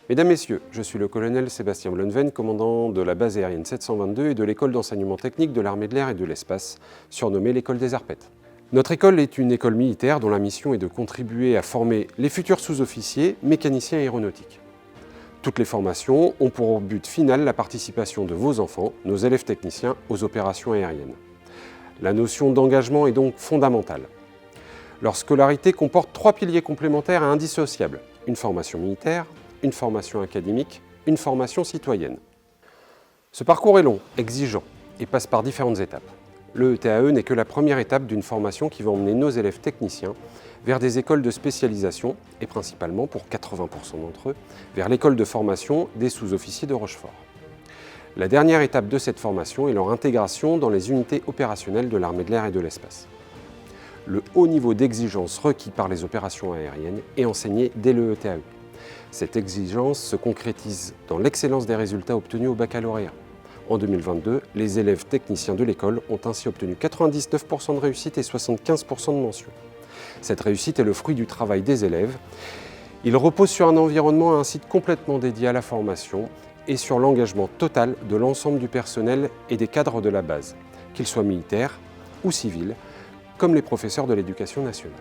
Mesdames, Messieurs, je suis le colonel Sébastien Blonven, commandant de la base aérienne 722 et de l'école d'enseignement technique de l'armée de l'air et de l'espace, surnommée l'école des Arpettes. Notre école est une école militaire dont la mission est de contribuer à former les futurs sous-officiers mécaniciens aéronautiques. Toutes les formations ont pour but final la participation de vos enfants, nos élèves techniciens, aux opérations aériennes. La notion d'engagement est donc fondamentale. Leur scolarité comporte 3 piliers complémentaires et indissociables: une formation militaire, une formation académique, une formation citoyenne. Ce parcours est long, exigeant et passe par différentes étapes. Le ETAE n'est que la première étape d'une formation qui va emmener nos élèves techniciens vers des écoles de spécialisation et principalement, pour 80% d'entre eux, vers l'école de formation des sous-officiers de Rochefort. La dernière étape de cette formation est leur intégration dans les unités opérationnelles de l'armée de l'air et de l'espace. Le haut niveau d'exigence requis par les opérations aériennes est enseigné dès le ETAE. Cette exigence se concrétise dans l'excellence des résultats obtenus au baccalauréat. En 2022, les élèves techniciens de l'école ont ainsi obtenu 99% de réussite et 75% de mention. Cette réussite est le fruit du travail des élèves. Il repose sur un environnement et un site complètement dédié à la formation et sur l'engagement total de l'ensemble du personnel et des cadres de la base, qu'ils soient militaires ou civils, comme les professeurs de l'éducation nationale.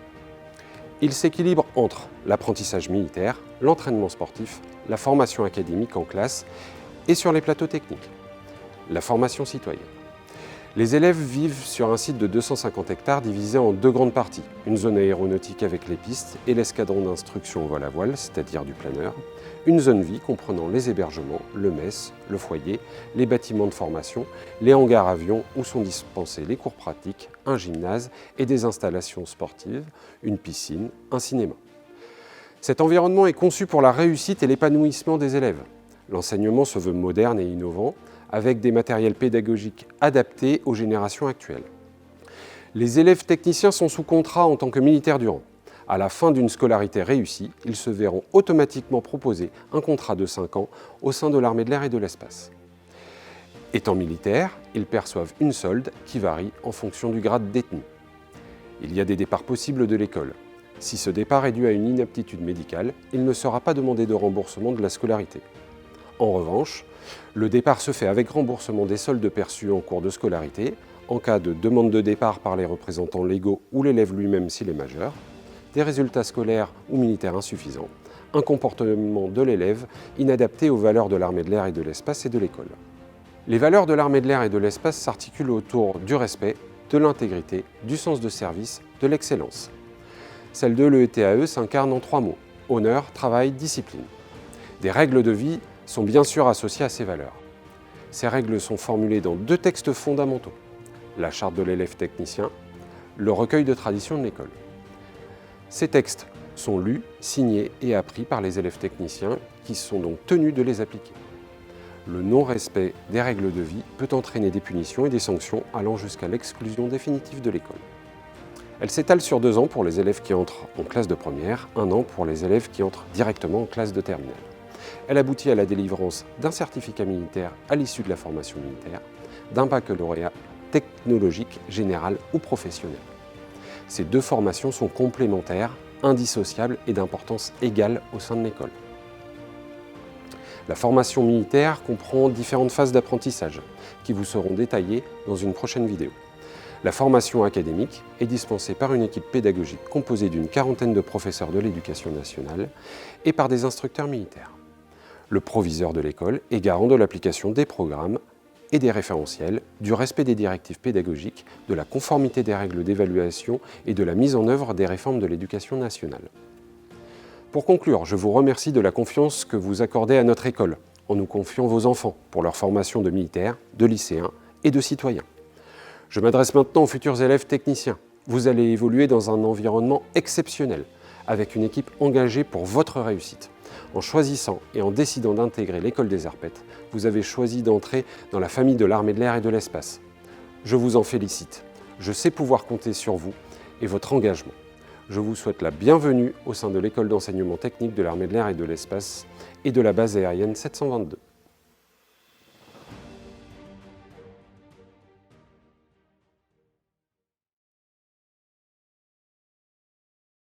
Il s'équilibre entre l'apprentissage militaire, l'entraînement sportif, la formation académique en classe et sur les plateaux techniques, la formation citoyenne. Les élèves vivent sur un site de 250 hectares divisé en 2 grandes parties, une zone aéronautique avec les pistes et l'escadron d'instruction au vol à voile, c'est-à-dire du planeur, une zone vie comprenant les hébergements, le mess, le foyer, les bâtiments de formation, les hangars avions où sont dispensés les cours pratiques, un gymnase et des installations sportives, une piscine, un cinéma. Cet environnement est conçu pour la réussite et l'épanouissement des élèves. L'enseignement se veut moderne et innovant, avec des matériels pédagogiques adaptés aux générations actuelles. Les élèves techniciens sont sous contrat en tant que militaires du rang. À la fin d'une scolarité réussie, ils se verront automatiquement proposer un contrat de 5 ans au sein de l'armée de l'air et de l'espace. Étant militaires, ils perçoivent une solde qui varie en fonction du grade détenu. Il y a des départs possibles de l'école. Si ce départ est dû à une inaptitude médicale, il ne sera pas demandé de remboursement de la scolarité. En revanche, le départ se fait avec remboursement des soldes perçus en cours de scolarité, en cas de demande de départ par les représentants légaux ou l'élève lui-même s'il est majeur, des résultats scolaires ou militaires insuffisants, un comportement de l'élève inadapté aux valeurs de l'armée de l'air et de l'espace et de l'école. Les valeurs de l'armée de l'air et de l'espace s'articulent autour du respect, de l'intégrité, du sens de service, de l'excellence. Celle de l'ETAE s'incarne en 3 mots: honneur, travail, discipline. Des règles de vie sont bien sûr associées à ces valeurs. Ces règles sont formulées dans 2 textes fondamentaux: la charte de l'élève technicien, le recueil de traditions de l'école. Ces textes sont lus, signés et appris par les élèves techniciens qui sont donc tenus de les appliquer. Le non-respect des règles de vie peut entraîner des punitions et des sanctions allant jusqu'à l'exclusion définitive de l'école. Elle s'étale sur 2 ans pour les élèves qui entrent en classe de première, 1 an pour les élèves qui entrent directement en classe de terminale. Elle aboutit à la délivrance d'un certificat militaire à l'issue de la formation militaire, d'un baccalauréat technologique, général ou professionnel. Ces 2 formations sont complémentaires, indissociables et d'importance égale au sein de l'école. La formation militaire comprend différentes phases d'apprentissage qui vous seront détaillées dans une prochaine vidéo. La formation académique est dispensée par une équipe pédagogique composée d'une 40aine de professeurs de l'éducation nationale et par des instructeurs militaires. Le proviseur de l'école est garant de l'application des programmes et des référentiels, du respect des directives pédagogiques, de la conformité des règles d'évaluation et de la mise en œuvre des réformes de l'éducation nationale. Pour conclure, je vous remercie de la confiance que vous accordez à notre école en nous confiant vos enfants pour leur formation de militaires, de lycéens et de citoyens. Je m'adresse maintenant aux futurs élèves techniciens. Vous allez évoluer dans un environnement exceptionnel, avec une équipe engagée pour votre réussite. En choisissant et en décidant d'intégrer l'école des Arpettes, vous avez choisi d'entrer dans la famille de l'armée de l'air et de l'espace. Je vous en félicite. Je sais pouvoir compter sur vous et votre engagement. Je vous souhaite la bienvenue au sein de l'école d'enseignement technique de l'armée de l'air et de l'espace et de la base aérienne 722.